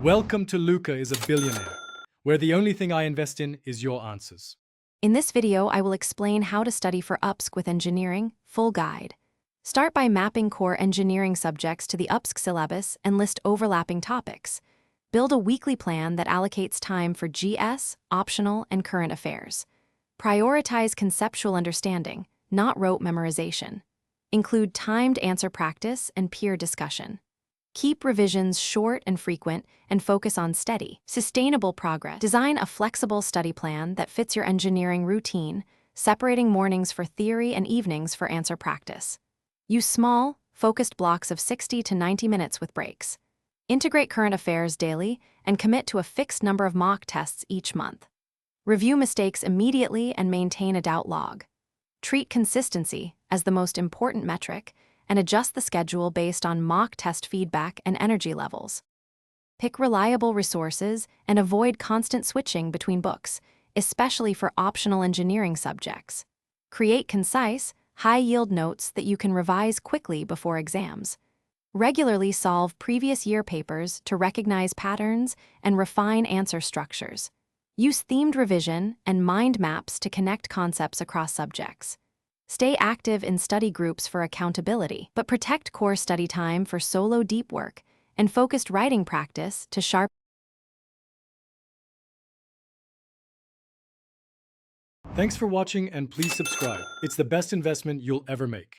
Welcome to Luca is a Billionaire, where the only thing I invest in is your answers. In this video, I will explain how to study for Upsc with engineering, full guide. Start by mapping core engineering subjects to the Upsc syllabus and list overlapping topics. Build a weekly plan that allocates time for GS, optional, and current affairs. Prioritize conceptual understanding, not rote memorization. Include timed answer practice and peer discussion. Keep revisions short and frequent and focus on steady, sustainable progress. Design a flexible study plan that fits your engineering routine, separating mornings for theory and evenings for answer practice. Use small, focused blocks of 60 to 90 minutes with breaks. Integrate current affairs daily and commit to a fixed number of mock tests each month. Review mistakes immediately and maintain a doubt log. Treat consistency as the most important metric and adjust the schedule based on mock test feedback and energy levels. Pick reliable resources and avoid constant switching between books, especially for optional engineering subjects. Create concise, high-yield notes that you can revise quickly before exams. Regularly solve previous year papers to recognize patterns and refine answer structures. Use themed revision and mind maps to connect concepts across subjects. Stay active in study groups for accountability, but protect core study time for solo deep work and focused writing practice to sharpen. Thanks for watching and please subscribe. It's the best investment you'll ever make.